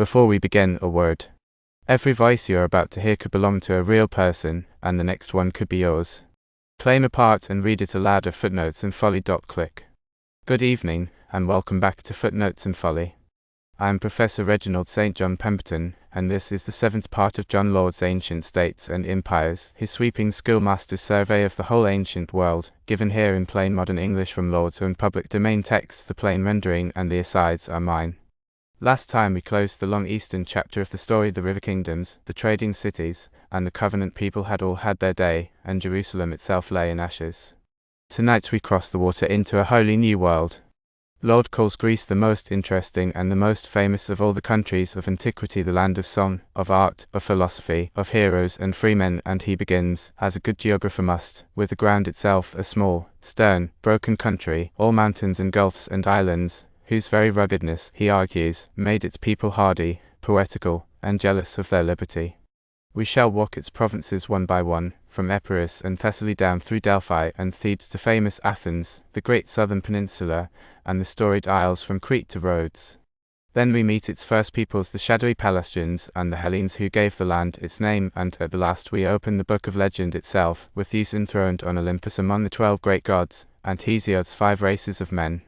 Before we begin, a word. Every voice you are about to hear could belong to a real person, and the next one could be yours. Claim a part and read it aloud at footnotes and folly. Click. Good evening, and welcome back to Footnotes and Folly. I am Professor Reginald St. John Pemberton, and this is the 7th part of John Lord's Ancient States and Empires, his sweeping schoolmaster's survey of the whole ancient world, given here in plain modern English from Lord's own public domain text. The plain rendering and the asides are mine. Last time we closed the long eastern chapter of the story. The river kingdoms, the trading cities, and the covenant people had all had their day, and Jerusalem itself lay in ashes. Tonight we cross the water into a wholly new world. Lord calls Greece the most interesting and the most famous of all the countries of antiquity, the land of song, of art, of philosophy, of heroes and freemen, and he begins, as a good geographer must, with the ground itself, a small, stern, broken country, all mountains and gulfs and islands, whose very ruggedness, he argues, made its people hardy, poetical, and jealous of their liberty. We shall walk its provinces one by one, from Epirus and Thessaly down through Delphi and Thebes to famous Athens, the great southern peninsula, and the storied isles from Crete to Rhodes. Then we meet its first peoples, the shadowy Pelasgians, and the Hellenes who gave the land its name, and at the last we open the book of legend itself, with Zeus enthroned on Olympus among the 12 great gods, and Hesiod's 5 races of men.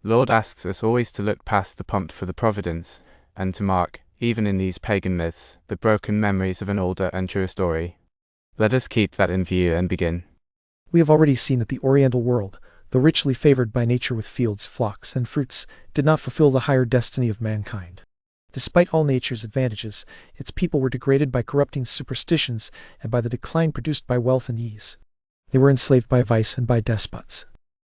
Lord asks us always to look past the pomp for the providence, and to mark, even in these pagan myths, the broken memories of an older and truer story. Let us keep that in view and begin. We have already seen that the Oriental world, though richly favored by nature with fields, flocks, and fruits, did not fulfill the higher destiny of mankind. Despite all nature's advantages, its people were degraded by corrupting superstitions and by the decline produced by wealth and ease. They were enslaved by vice and by despots.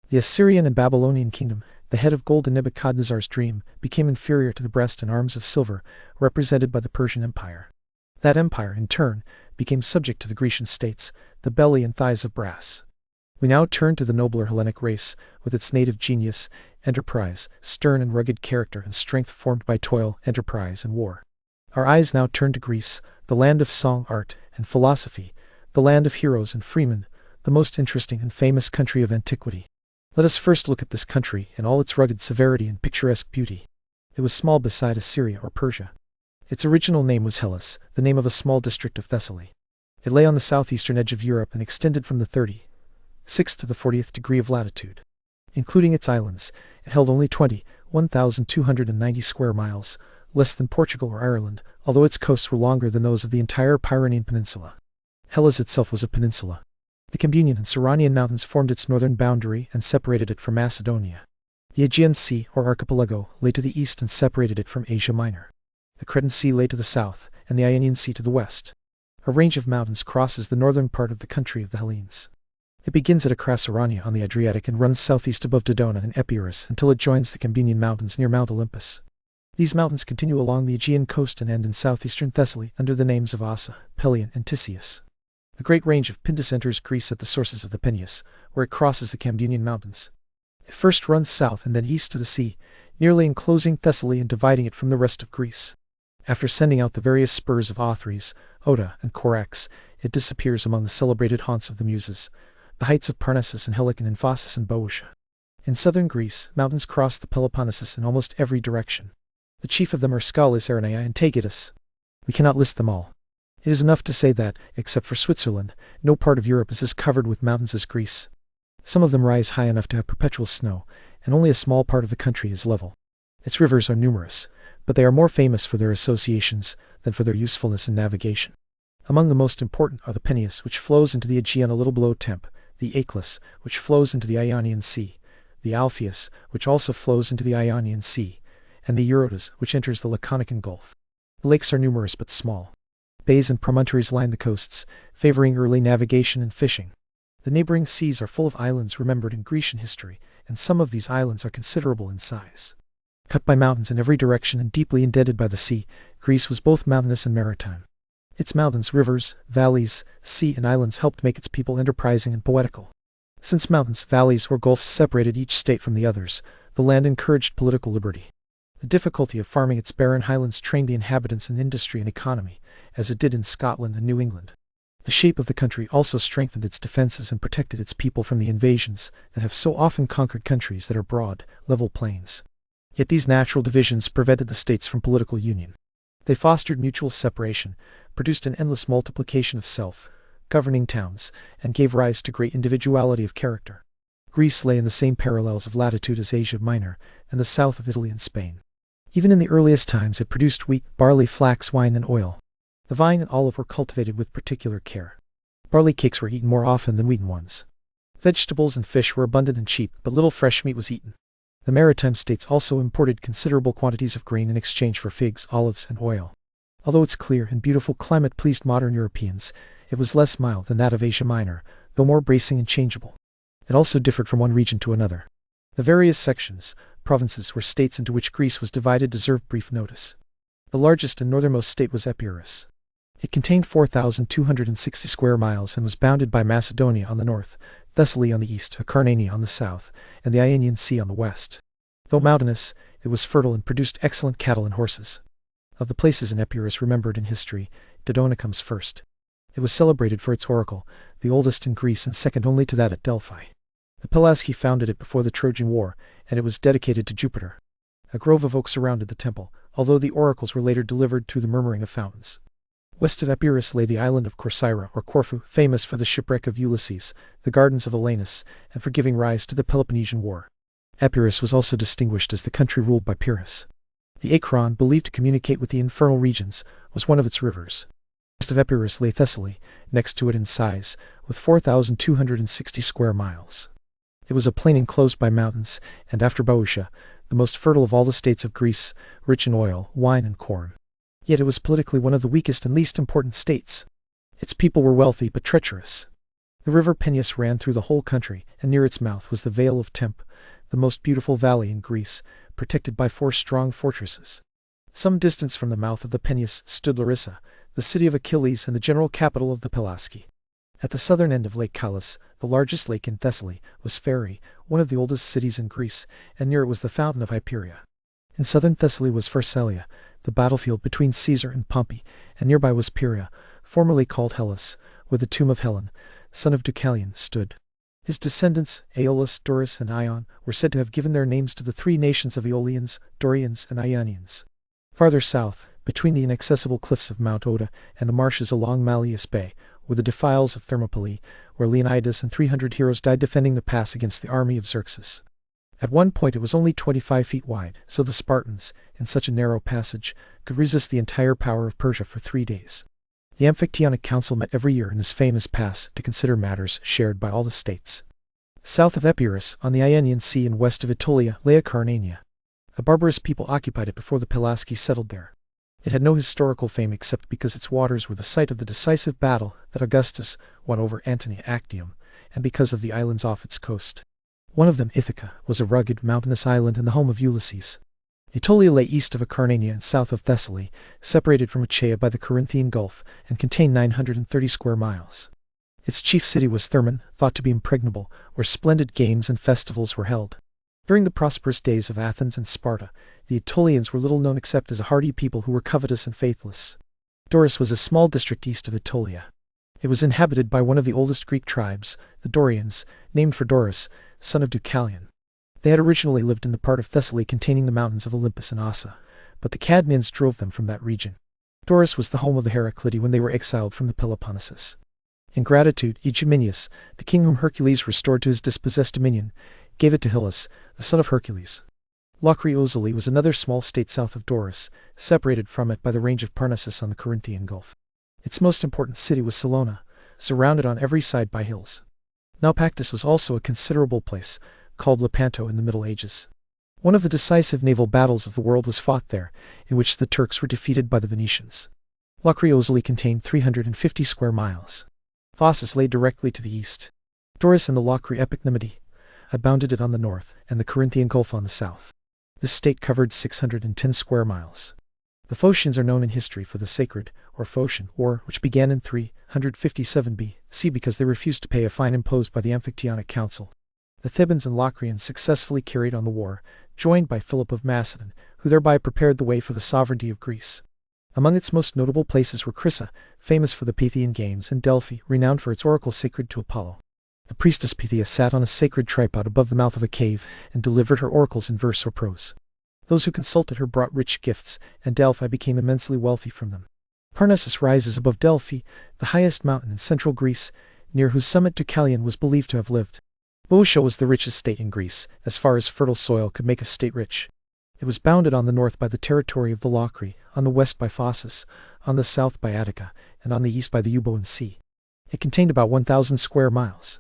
The Assyrian and Babylonian kingdom, the head of gold in Nebuchadnezzar's dream, became inferior to the breast and arms of silver, represented by the Persian Empire. That empire, in turn, became subject to the Grecian states, the belly and thighs of brass. We now turn to the nobler Hellenic race, with its native genius, enterprise, stern and rugged character, and strength formed by toil, enterprise, and war. Our eyes now turn to Greece, the land of song, art, and philosophy, the land of heroes and freemen, the most interesting and famous country of antiquity. Let us first look at this country in all its rugged severity and picturesque beauty. It was small beside Assyria or Persia. Its original name was Hellas, the name of a small district of Thessaly. It lay on the southeastern edge of Europe and extended from the 36th to the 40th degree of latitude. Including its islands, it held only 1,290 square miles, less than Portugal or Ireland, although its coasts were longer than those of the entire Pyrenean Peninsula. Hellas itself was a peninsula. The Cambanian and Cyrenian mountains formed its northern boundary and separated it from Macedonia. The Aegean Sea, or archipelago, lay to the east and separated it from Asia Minor. The Cretan Sea lay to the south, and the Ionian Sea to the west. A range of mountains crosses the northern part of the country of the Hellenes. It begins at Akrasarania on the Adriatic and runs southeast above Dodona and Epirus until it joins the Cambanian Mountains near Mount Olympus. These mountains continue along the Aegean coast and end in southeastern Thessaly under the names of Ossa, Pelion, and Tisius. The great range of Pindus enters Greece at the sources of the Peneus, where it crosses the Cambanian Mountains. It first runs south and then east to the sea, nearly enclosing Thessaly and dividing it from the rest of Greece. After sending out the various spurs of Othrys, Oda, and Corax, it disappears among the celebrated haunts of the Muses, the heights of Parnassus and Helicon and Phocis and Boeotia. In southern Greece, mountains cross the Peloponnesus in almost every direction. The chief of them are Scalis, Arenae, and Taygetus. We cannot list them all. It is enough to say that, except for Switzerland, no part of Europe is as covered with mountains as Greece. Some of them rise high enough to have perpetual snow, and only a small part of the country is level. Its rivers are numerous, but they are more famous for their associations than for their usefulness in navigation. Among the most important are the Peneus, which flows into the Aegean a little below Tempe, the Achelous, which flows into the Ionian Sea, the Alpheus, which also flows into the Ionian Sea, and the Eurotas, which enters the Laconican Gulf. The lakes are numerous but small. Bays and promontories line the coasts, favoring early navigation and fishing. The neighboring seas are full of islands remembered in Grecian history, and some of these islands are considerable in size. Cut by mountains in every direction and deeply indented by the sea, Greece was both mountainous and maritime. Its mountains, rivers, valleys, sea, and islands helped make its people enterprising and poetical. Since mountains, valleys, or gulfs separated each state from the others, the land encouraged political liberty. The difficulty of farming its barren highlands trained the inhabitants in industry and economy, as it did in Scotland and New England. The shape of the country also strengthened its defenses and protected its people from the invasions that have so often conquered countries that are broad, level plains. Yet these natural divisions prevented the states from political union. They fostered mutual separation, produced an endless multiplication of self-governing towns, and gave rise to great individuality of character. Greece lay in the same parallels of latitude as Asia Minor and the south of Italy and Spain. Even in the earliest times it produced wheat, barley, flax, wine, and oil. The vine and olive were cultivated with particular care. Barley cakes were eaten more often than wheaten ones. Vegetables and fish were abundant and cheap, but little fresh meat was eaten. The maritime states also imported considerable quantities of grain in exchange for figs, olives, and oil. Although its clear and beautiful climate pleased modern Europeans, it was less mild than that of Asia Minor, though more bracing and changeable. It also differed from one region to another. The various sections, provinces or states into which Greece was divided deserve brief notice. The largest and northernmost state was Epirus. It contained 4,260 square miles and was bounded by Macedonia on the north, Thessaly on the east, Acarnania on the south, and the Ionian Sea on the west. Though mountainous, it was fertile and produced excellent cattle and horses. Of the places in Epirus remembered in history, Dodona comes first. It was celebrated for its oracle, the oldest in Greece and second only to that at Delphi. The Pelasgi founded it before the Trojan War, and it was dedicated to Jupiter. A grove of oaks surrounded the temple, although the oracles were later delivered through the murmuring of fountains. West of Epirus lay the island of Corcyra or Corfu, famous for the shipwreck of Ulysses, the gardens of Hellenes, and for giving rise to the Peloponnesian War. Epirus was also distinguished as the country ruled by Pyrrhus. The Acron, believed to communicate with the infernal regions, was one of its rivers. West of Epirus lay Thessaly, next to it in size, with 4,260 square miles. It was a plain enclosed by mountains, and after Boeotia, the most fertile of all the states of Greece, rich in oil, wine, and corn. Yet it was politically one of the weakest and least important states. Its people were wealthy but treacherous. The river Peneus ran through the whole country, and near its mouth was the vale of Tempe, the most beautiful valley in Greece, protected by 4 strong fortresses. Some distance from the mouth of the Peneus stood Larissa, the city of Achilles and the general capital of the Pelasgi. At the southern end of Lake Chalus, the largest lake in Thessaly, was Pherai, one of the oldest cities in Greece, and near it was the fountain of Hyperia. In southern Thessaly was Pharsalia, the battlefield between Caesar and Pompey, and nearby was Pieria, formerly called Hellas, where the tomb of Hellen, son of Deucalion, stood. His descendants, Aeolus, Doris, and Ion, were said to have given their names to the 3 nations of Aeolians, Dorians, and Ionians. Farther south, between the inaccessible cliffs of Mount Oda and the marshes along Malleus Bay, were the defiles of Thermopylae, where Leonidas and 300 heroes died defending the pass against the army of Xerxes. At one point it was only 25 feet wide, so the Spartans, in such a narrow passage, could resist the entire power of Persia for 3 days. The Amphictyonic Council met every year in this famous pass to consider matters shared by all the states. South of Epirus, on the Ionian Sea and west of Aetolia, lay Acarnania. A barbarous people occupied it before the Pelasgi settled there. It had no historical fame except because its waters were the site of the decisive battle that Augustus won over Antony Actium, and because of the islands off its coast. One of them, Ithaca, was a rugged, mountainous island and the home of Ulysses. Aetolia lay east of Acarnania and south of Thessaly, separated from Achaia by the Corinthian Gulf, and contained 930 square miles. Its chief city was Thermon, thought to be impregnable, where splendid games and festivals were held. During the prosperous days of Athens and Sparta, the Aetolians were little known except as a hardy people who were covetous and faithless. Doris was a small district east of Aetolia. It was inhabited by one of the oldest Greek tribes, the Dorians, named for Doris, son of Deucalion. They had originally lived in the part of Thessaly containing the mountains of Olympus and Ossa, but the Cadmeans drove them from that region. Doris was the home of the Heraclidi when they were exiled from the Peloponnesus. In gratitude, Igeminus, the king whom Hercules restored to his dispossessed dominion, gave it to Hyllus, the son of Hercules. Locriosoli was another small state south of Doris, separated from it by the range of Parnassus on the Corinthian Gulf. Its most important city was Salona, surrounded on every side by hills. Naupactus was also a considerable place, called Lepanto in the Middle Ages. One of the decisive naval battles of the world was fought there, in which the Turks were defeated by the Venetians. Locriosoli contained 350 square miles. Phocis lay directly to the east. Doris and the Locri Epicnymidi bounded it on the north, and the Corinthian Gulf on the south. This state covered 610 square miles. The Phocians are known in history for the Sacred, or Phocian, War, which began in 357 B.C. because they refused to pay a fine imposed by the Amphictyonic Council. The Thebans and Locrians successfully carried on the war, joined by Philip of Macedon, who thereby prepared the way for the sovereignty of Greece. Among its most notable places were Crissa, famous for the Pythian games, and Delphi, renowned for its oracle sacred to Apollo. The priestess Pythia sat on a sacred tripod above the mouth of a cave and delivered her oracles in verse or prose. Those who consulted her brought rich gifts, and Delphi became immensely wealthy from them. Parnassus rises above Delphi, the highest mountain in central Greece, near whose summit Deucalion was believed to have lived. Boeotia was the richest state in Greece, as far as fertile soil could make a state rich. It was bounded on the north by the territory of the Locri, on the west by Phocis, on the south by Attica, and on the east by the Euboean Sea. It contained about 1,000 square miles.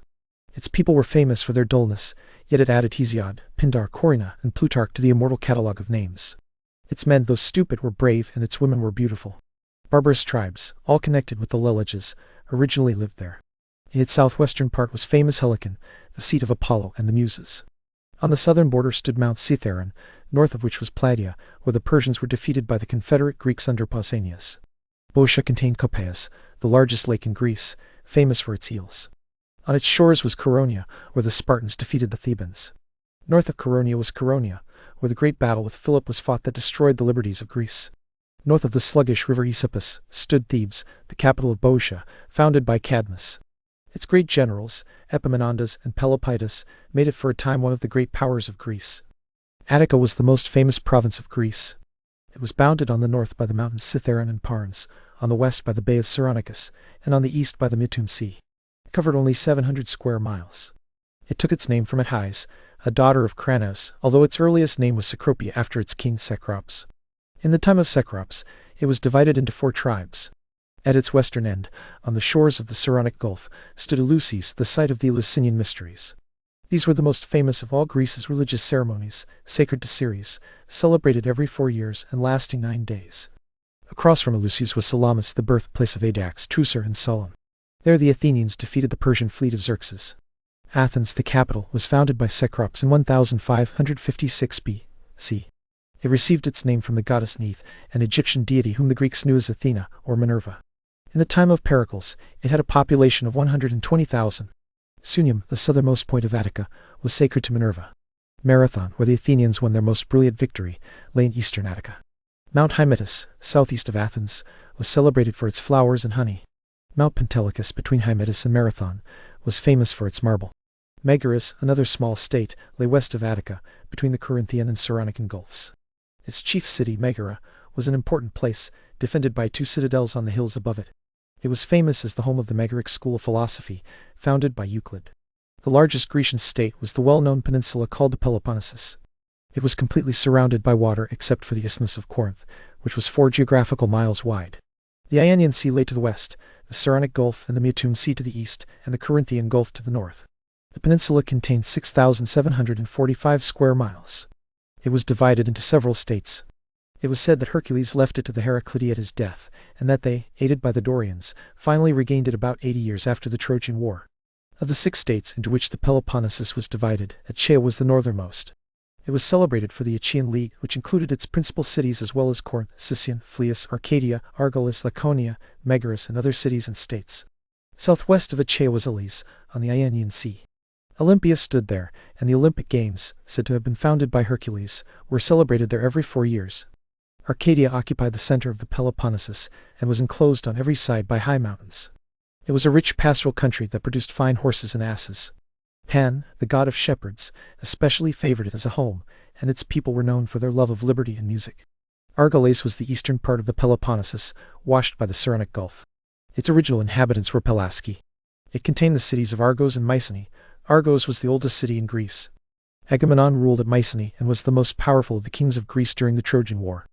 Its people were famous for their dullness, yet it added Hesiod, Pindar, Corinna, and Plutarch to the immortal catalogue of names. Its men, though stupid, were brave, and its women were beautiful. Barbarous tribes, all connected with the LL.Ds, originally lived there. In its southwestern part was famous Helicon, the seat of Apollo and the Muses. On the southern border stood Mount Cithaeron, north of which was Plataea, where the Persians were defeated by the confederate Greeks under Pausanias. Boeotia contained Copaeus, the largest lake in Greece, famous for its eels. On its shores was Chaeronea, where the Spartans defeated the Thebans. North of Chaeronea was Chaeronea, where the great battle with Philip was fought that destroyed the liberties of Greece. North of the sluggish river Aesopus stood Thebes, the capital of Boeotia, founded by Cadmus. Its great generals, Epaminondas and Peloponnesus, made it for a time one of the great powers of Greece. Attica was the most famous province of Greece. It was bounded on the north by the mountains Cithaeron and Parnes, on the west by the Bay of Cyrenaica, and on the east by the Mytune Sea. It covered only 700 square miles. It took its name from Athis, a daughter of Cranaus, although its earliest name was Cecropia after its king Cecrops. In the time of Cecrops, it was divided into 4 tribes. At its western end, on the shores of the Saronic Gulf, stood Eleusis, the site of the Eleusinian mysteries. These were the most famous of all Greece's religious ceremonies, sacred to Ceres, celebrated every 4 years and lasting 9 days. Across from Eleusis was Salamis, the birthplace of Ajax, Teucer, and Solon. There the Athenians defeated the Persian fleet of Xerxes. Athens, the capital, was founded by Cecrops in 1556 B.C. It received its name from the goddess Neith, an Egyptian deity whom the Greeks knew as Athena, or Minerva. In the time of Pericles, it had a population of 120,000. Sunium, the southernmost point of Attica, was sacred to Minerva. Marathon, where the Athenians won their most brilliant victory, lay in eastern Attica. Mount Hymettus, southeast of Athens, was celebrated for its flowers and honey. Mount Pentelicus, between Hymettus and Marathon, was famous for its marble. Megaris, another small state, lay west of Attica, between the Corinthian and Saronican Gulfs. Its chief city, Megara, was an important place, defended by 2 citadels on the hills above it. It was famous as the home of the Megaric school of philosophy, founded by Euclid. The largest Grecian state was the well-known peninsula called the Peloponnesus. It was completely surrounded by water except for the Isthmus of Corinth, which was 4 geographical miles wide. The Ionian Sea lay to the west, the Saronic Gulf and the Mytune Sea to the east, and the Corinthian Gulf to the north. The peninsula contained 6,745 square miles. It was divided into several states. It was said that Hercules left it to the Heraclidi at his death, and that they, aided by the Dorians, finally regained it about 80 years after the Trojan War. Of the 6 states into which the Peloponnesus was divided, Achaea was the northernmost. It was celebrated for the Achaean League, which included its principal cities as well as Corinth, Sicyon, Phlius, Arcadia, Argolis, Laconia, Megaris, and other cities and states. Southwest of Achaea was Elis, on the Ionian Sea. Olympia stood there, and the Olympic Games, said to have been founded by Hercules, were celebrated there every 4 years. Arcadia occupied the center of the Peloponnesus, and was enclosed on every side by high mountains. It was a rich pastoral country that produced fine horses and asses. Pan, the god of shepherds, especially favored it as a home, and its people were known for their love of liberty and music. Argolis was the eastern part of the Peloponnesus, washed by the Saronic Gulf. Its original inhabitants were Pelasgi. It contained the cities of Argos and Mycenae. Argos was the oldest city in Greece. Agamemnon ruled at Mycenae and was the most powerful of the kings of Greece during the Trojan War.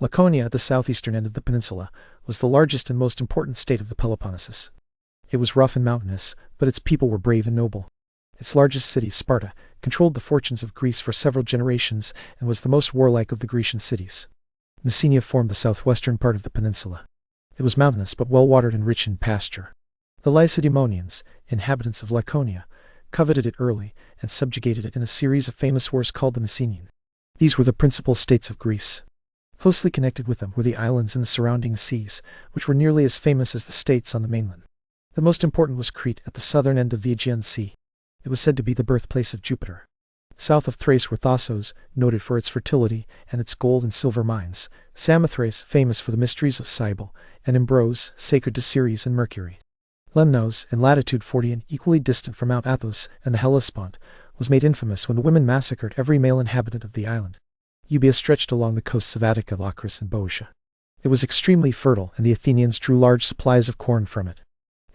Laconia, at the southeastern end of the peninsula, was the largest and most important state of the Peloponnesus. It was rough and mountainous, but its people were brave and noble. Its largest city, Sparta, controlled the fortunes of Greece for several generations and was the most warlike of the Grecian cities. Messenia formed the southwestern part of the peninsula. It was mountainous but well-watered and rich in pasture. The Lacedaemonians, inhabitants of Laconia, coveted it early and subjugated it in a series of famous wars called the Messenian. These were the principal states of Greece. Closely connected with them were the islands in the surrounding seas, which were nearly as famous as the states on the mainland. The most important was Crete at the southern end of the Aegean Sea. It was said to be the birthplace of Jupiter. South of Thrace were Thassos, noted for its fertility and its gold and silver mines, Samothrace, famous for the mysteries of Cybele, and Imbros, sacred to Ceres and Mercury. Lemnos, in latitude 40 and equally distant from Mount Athos and the Hellespont, was made infamous when the women massacred every male inhabitant of the island. Euboea stretched along the coasts of Attica, Locris, and Boeotia. It was extremely fertile, and the Athenians drew large supplies of corn from it.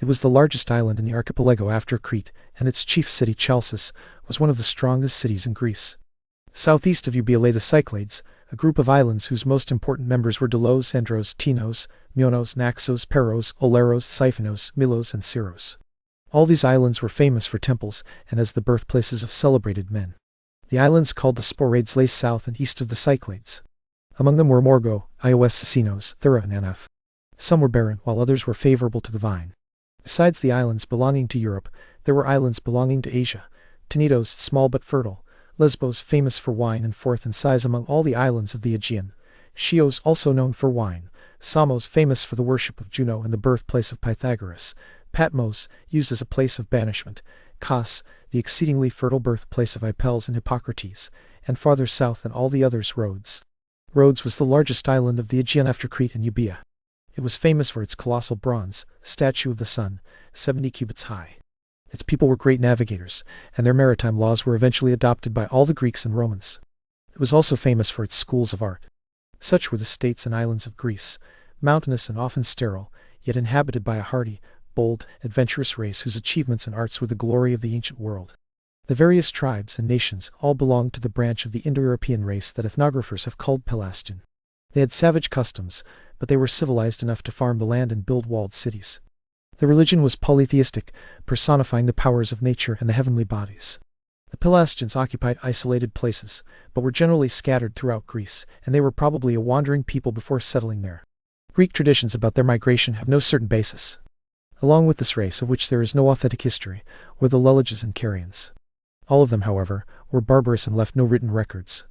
It was the largest island in the archipelago after Crete, and its chief city, Chalcis, was one of the strongest cities in Greece. Southeast of Euboea lay the Cyclades, a group of islands whose most important members were Delos, Andros, Tinos, Myonos, Naxos, Peros, Oleros, Siphanos, Milos, and Syros. All these islands were famous for temples and as the birthplaces of celebrated men. The islands called the Sporades lay south and east of the Cyclades. Among them were Morgo, Ios, Sinos, Thera, and Anaph. Some were barren, while others were favorable to the vine. Besides the islands belonging to Europe, there were islands belonging to Asia. Tenedos, small but fertile. Lesbos, famous for wine and fourth in size among all the islands of the Aegean. Chios, also known for wine. Samos, famous for the worship of Juno and the birthplace of Pythagoras. Patmos, used as a place of banishment. Kos, the exceedingly fertile birthplace of Apelles and Hippocrates. And farther south than all the others, Rhodes. Rhodes was the largest island of the Aegean after Crete and Euboea. It was famous for its colossal bronze statue of the sun, 70 cubits high. Its people were great navigators, and their maritime laws were eventually adopted by all the Greeks and Romans. It was also famous for its schools of art. Such were the states and islands of Greece, mountainous and often sterile, yet inhabited by a hardy, bold, adventurous race whose achievements and arts were the glory of the ancient world. The various tribes and nations all belonged to the branch of the Indo-European race that ethnographers have called Pelasgian. They had savage customs, but they were civilized enough to farm the land and build walled cities. The religion was polytheistic, personifying the powers of nature and the heavenly bodies. The Pelasgians occupied isolated places, but were generally scattered throughout Greece, and they were probably a wandering people before settling there. Greek traditions about their migration have no certain basis. Along with this race, of which there is no authentic history, were the Leleges and Carians. All of them, however, were barbarous and left no written records.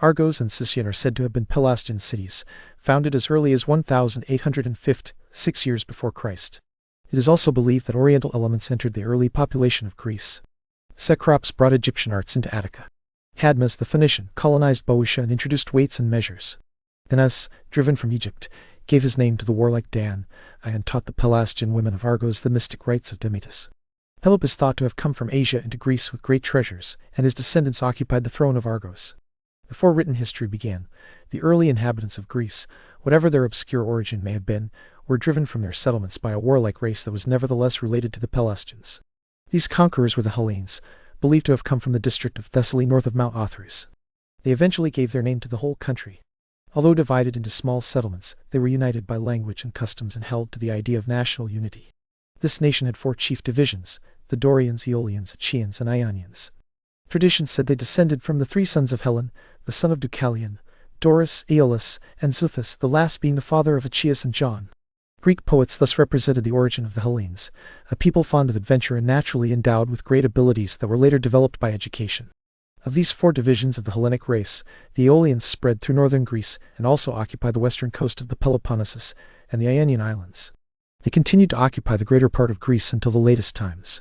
Argos and Sicyon are said to have been Pelasgian cities, founded as early as 1850, 6 years before Christ. It is also believed that Oriental elements entered the early population of Greece. Cecrops brought Egyptian arts into Attica. Cadmus, the Phoenician, colonized Boeotia and introduced weights and measures. Dinas, driven from Egypt, gave his name to the warlike Dan, and taught the Pelasgian women of Argos the mystic rites of Demeter. Peloponnesus is thought to have come from Asia into Greece with great treasures, and his descendants occupied the throne of Argos. Before written history began, the early inhabitants of Greece, whatever their obscure origin may have been, were driven from their settlements by a warlike race that was nevertheless related to the Pelasgians. These conquerors were the Hellenes, believed to have come from the district of Thessaly north of Mount Othrys. They eventually gave their name to the whole country. Although divided into small settlements, they were united by language and customs and held to the idea of national unity. This nation had 4 chief divisions: the Dorians, Aeolians, Achaeans, and Ionians. Tradition said they descended from the 3 sons of Hellen, the son of Deucalion, Doris, Aeolus, and Xuthus, the last being the father of Aegeus and John. Greek poets thus represented the origin of the Hellenes, a people fond of adventure and naturally endowed with great abilities that were later developed by education. Of these 4 divisions of the Hellenic race, the Aeolians spread through northern Greece and also occupied the western coast of the Peloponnesus and the Ionian Islands. They continued to occupy the greater part of Greece until the latest times.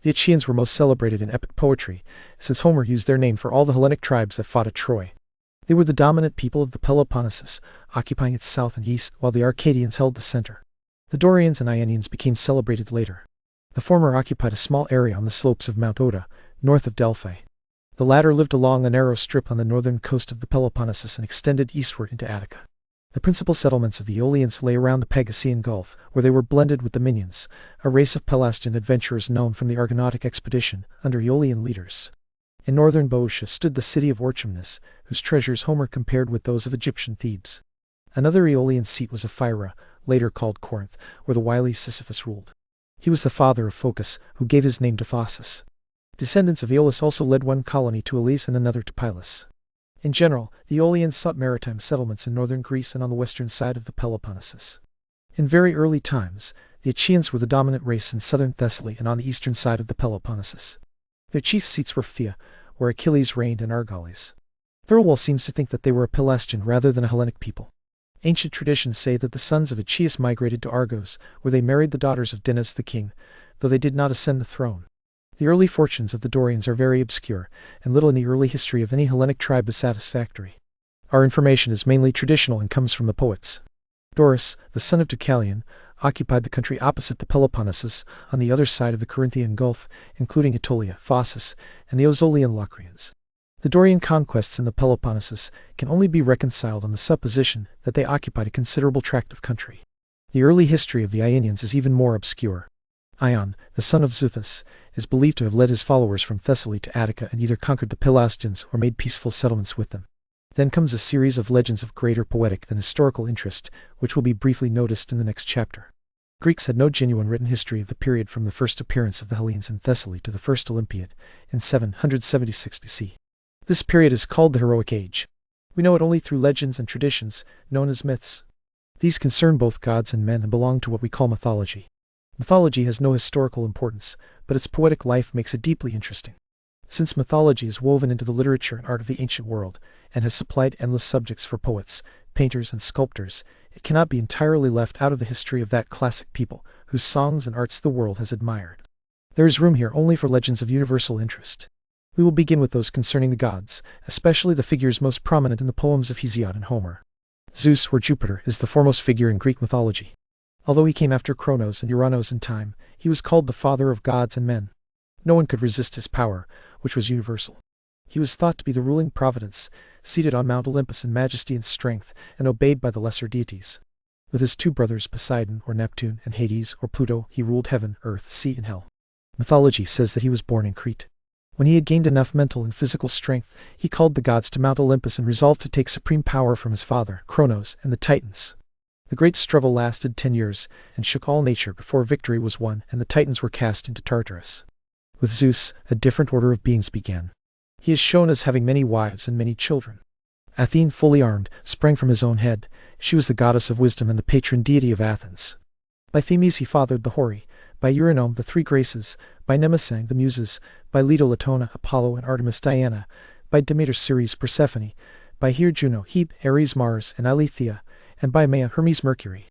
The Achaeans were most celebrated in epic poetry, since Homer used their name for all the Hellenic tribes that fought at Troy. They were the dominant people of the Peloponnesus, occupying its south and east, while the Arcadians held the center. The Dorians and Ionians became celebrated later. The former occupied a small area on the slopes of Mount Oda, north of Delphi. The latter lived along a narrow strip on the northern coast of the Peloponnesus and extended eastward into Attica. The principal settlements of the Aeolians lay around the Pegasean Gulf, where they were blended with the Minions, a race of Pelasgian adventurers known from the Argonautic expedition under Aeolian leaders. In northern Boeotia stood the city of Orchomenus, whose treasures Homer compared with those of Egyptian Thebes. Another Aeolian seat was Ephyra, later called Corinth, where the wily Sisyphus ruled. He was the father of Phocas, who gave his name to Phocis. Descendants of Aeolus also led one colony to Eleusis and another to Pylos. In general, the Aeolians sought maritime settlements in northern Greece and on the western side of the Peloponnesus. In very early times, the Achaeans were the dominant race in southern Thessaly and on the eastern side of the Peloponnesus. Their chief seats were Phthia, where Achilles reigned, and Argolis. Thirlwall seems to think that they were a Pelasgian rather than a Hellenic people. Ancient traditions say that the sons of Aegeus migrated to Argos, where they married the daughters of Dinas the king, though they did not ascend the throne. The early fortunes of the Dorians are very obscure, and little in the early history of any Hellenic tribe is satisfactory. Our information is mainly traditional and comes from the poets. Doris, the son of Deucalion, occupied the country opposite the Peloponnesus, on the other side of the Corinthian Gulf, including Aetolia, Phocis, and the Ozolian Locrians. The Dorian conquests in the Peloponnesus can only be reconciled on the supposition that they occupied a considerable tract of country. The early history of the Ionians is even more obscure. Ion, the son of Zeus, is believed to have led his followers from Thessaly to Attica and either conquered the Pelasgians or made peaceful settlements with them. Then comes a series of legends of greater poetic than historical interest, which will be briefly noticed in the next chapter. Greeks had no genuine written history of the period from the first appearance of the Hellenes in Thessaly to the first Olympiad, in 776 BC. This period is called the Heroic Age. We know it only through legends and traditions, known as myths. These concern both gods and men and belong to what we call mythology. Mythology has no historical importance, but its poetic life makes it deeply interesting. Since mythology is woven into the literature and art of the ancient world, and has supplied endless subjects for poets, painters, and sculptors, it cannot be entirely left out of the history of that classic people, whose songs and arts the world has admired. There is room here only for legends of universal interest. We will begin with those concerning the gods, especially the figures most prominent in the poems of Hesiod and Homer. Zeus, or Jupiter, is the foremost figure in Greek mythology. Although he came after Cronos and Uranos in time, he was called the father of gods and men. No one could resist his power, which was universal. He was thought to be the ruling providence, seated on Mount Olympus in majesty and strength, and obeyed by the lesser deities. With his two brothers Poseidon, or Neptune, and Hades, or Pluto, he ruled heaven, earth, sea, and hell. Mythology says that he was born in Crete. When he had gained enough mental and physical strength, he called the gods to Mount Olympus and resolved to take supreme power from his father, Cronos, and the Titans. The great struggle lasted 10 years, and shook all nature before victory was won and the Titans were cast into Tartarus. With Zeus, a different order of beings began. He is shown as having many wives and many children. Athene, fully armed, sprang from his own head. She was the goddess of wisdom and the patron deity of Athens. By Themis he fathered the Horii, by Eurynome the three Graces, by Mnemosyne the Muses, by Leto Latona, Apollo, and Artemis Diana, by Demeter Ceres Persephone, by Here Juno, Hebe, Ares Mars, and Eileithyia, and by Maia Hermes Mercury.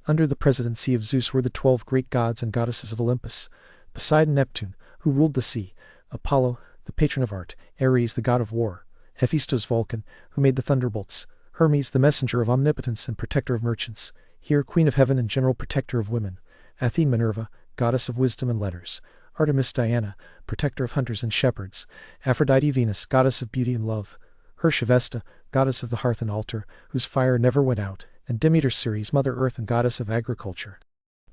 Under the presidency of Zeus were the 12 great gods and goddesses of Olympus: Poseidon Neptune, who ruled the sea; Apollo, the patron of art; Ares, the god of war; Hephaestus Vulcan, who made the thunderbolts; Hermes, the messenger of omnipotence and protector of merchants; Here, queen of heaven and general protector of women; Athene Minerva, goddess of wisdom and letters; Artemis Diana, protector of hunters and shepherds; Aphrodite Venus, goddess of beauty and love; Herse Vesta, goddess of the hearth and altar, whose fire never went out; and Demeter Ceres, mother earth and goddess of agriculture.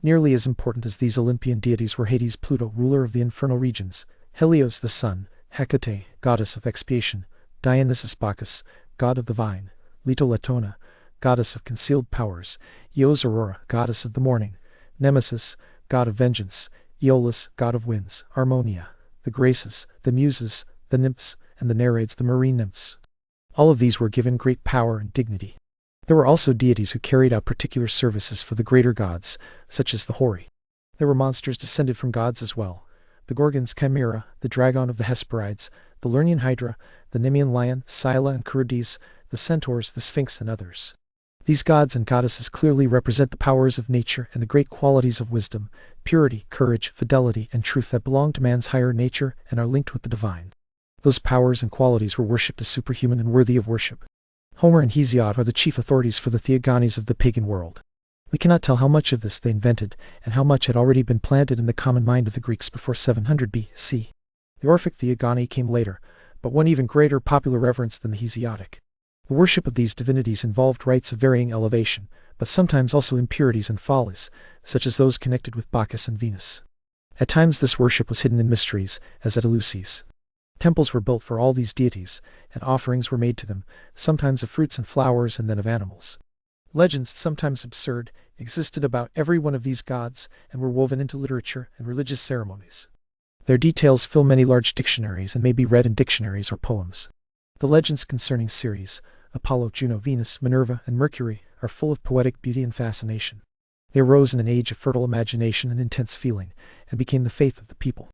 Nearly as important as these Olympian deities were Hades, Pluto, ruler of the infernal regions; Helios the sun; Hecate, goddess of expiation; Dionysus Bacchus, god of the vine; Leto Latona, goddess of concealed powers; Eos Aurora, goddess of the morning; Nemesis, god of vengeance; Aeolus, god of winds; Harmonia, the Graces; the Muses, the Nymphs; and the Nereids, the marine nymphs. All of these were given great power and dignity. There were also deities who carried out particular services for the greater gods, such as the Horii. There were monsters descended from gods as well: the Gorgons, Chimera, the dragon of the Hesperides, the Lernaean Hydra, the Nemean lion, Scylla and Charybdis, the centaurs, the Sphinx, and others. These gods and goddesses clearly represent the powers of nature and the great qualities of wisdom, purity, courage, fidelity, and truth that belong to man's higher nature and are linked with the divine. Those powers and qualities were worshipped as superhuman and worthy of worship. Homer and Hesiod are the chief authorities for the theogonies of the pagan world. We cannot tell how much of this they invented, and how much had already been planted in the common mind of the Greeks before 700 BC. The Orphic theogony came later, but won even greater popular reverence than the Hesiodic. The worship of these divinities involved rites of varying elevation, but sometimes also impurities and follies, such as those connected with Bacchus and Venus. At times this worship was hidden in mysteries, as at Eleusis. Temples were built for all these deities, and offerings were made to them, sometimes of fruits and flowers and then of animals. Legends, sometimes absurd, existed about every one of these gods, and were woven into literature and religious ceremonies. Their details fill many large dictionaries and may be read in dictionaries or poems. The legends concerning Ceres, Apollo, Juno, Venus, Minerva, and Mercury are full of poetic beauty and fascination. They arose in an age of fertile imagination and intense feeling, and became the faith of the people.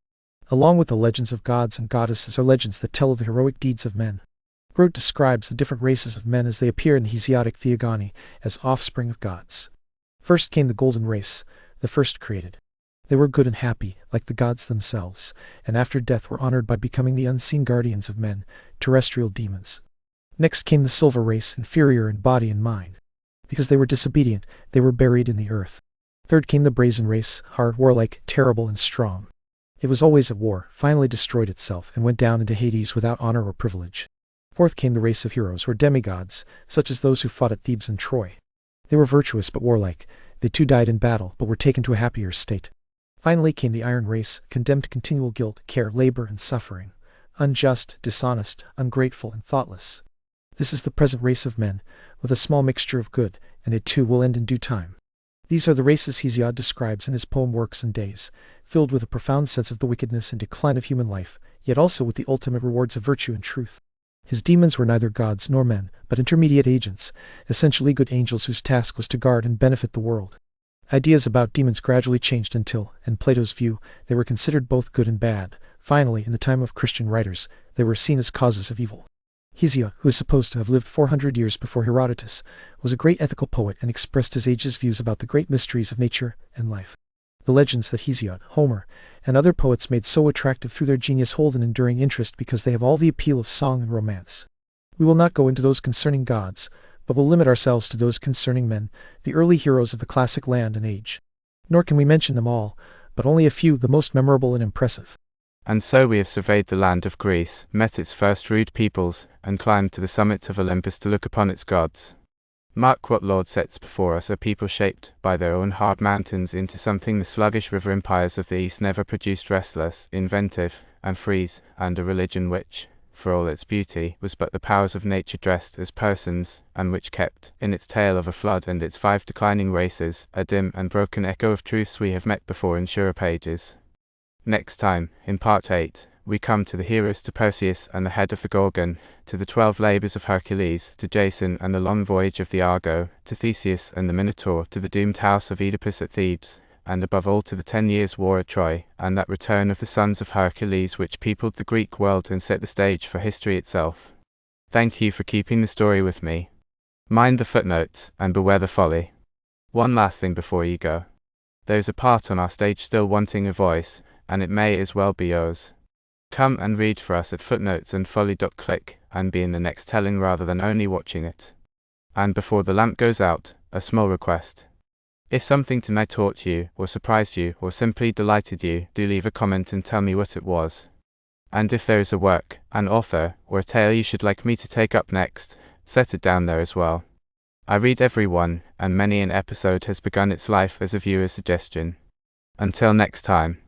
Along with the legends of gods and goddesses are legends that tell of the heroic deeds of men. Grote describes the different races of men as they appear in the Hesiodic theogony as offspring of gods. First came the golden race, the first created. They were good and happy, like the gods themselves, and after death were honored by becoming the unseen guardians of men, terrestrial demons. Next came the silver race, inferior in body and mind. Because they were disobedient, they were buried in the earth. Third came the brazen race, hard, warlike, terrible, and strong. It was always at war, finally destroyed itself, and went down into Hades without honor or privilege. Fourth came the race of heroes, or demigods, such as those who fought at Thebes and Troy. They were virtuous but warlike. They too died in battle, but were taken to a happier state. Finally came the iron race, condemned to continual guilt, care, labor, and suffering. Unjust, dishonest, ungrateful, and thoughtless. This is the present race of men, with a small mixture of good, and it too will end in due time. These are the races Hesiod describes in his poem Works and Days, filled with a profound sense of the wickedness and decline of human life, yet also with the ultimate rewards of virtue and truth. His demons were neither gods nor men, but intermediate agents, essentially good angels whose task was to guard and benefit the world. Ideas about demons gradually changed until, in Plato's view, they were considered both good and bad. Finally, in the time of Christian writers, they were seen as causes of evil. Hesiod, who is supposed to have lived 400 years before Herodotus, was a great ethical poet and expressed his age's views about the great mysteries of nature and life. The legends that Hesiod, Homer, and other poets made so attractive through their genius hold an enduring interest because they have all the appeal of song and romance. We will not go into those concerning gods, but will limit ourselves to those concerning men, the early heroes of the classic land and age. Nor can we mention them all, but only a few, the most memorable and impressive. And so we have surveyed the land of Greece, met its first rude peoples, and climbed to the summit of Olympus to look upon its gods. Mark what Lord sets before us, a people shaped by their own hard mountains into something the sluggish river empires of the East never produced, restless, inventive, and free, and a religion which, for all its beauty, was but the powers of nature dressed as persons, and which kept, in its tale of a flood and its 5 declining races, a dim and broken echo of truths we have met before in surer pages. Next time, in Part 8, we come to the heroes, to Perseus and the head of the Gorgon, to the 12 labours of Hercules, to Jason and the long voyage of the Argo, to Theseus and the Minotaur, to the doomed house of Oedipus at Thebes, and above all to the 10 years' war at Troy, and that return of the sons of Hercules which peopled the Greek world and set the stage for history itself. Thank you for keeping the story with me. Mind the footnotes, and beware the folly. One last thing before you go. There's a part on our stage still wanting a voice, and it may as well be yours. Come and read for us at footnotesandfolly.click, and be in the next telling rather than only watching it. And before the lamp goes out, a small request. If something tonight taught you, or surprised you, or simply delighted you, do leave a comment and tell me what it was. And if there is a work, an author, or a tale you should like me to take up next, set it down there as well. I read every one, and many an episode has begun its life as a viewer's suggestion. Until next time.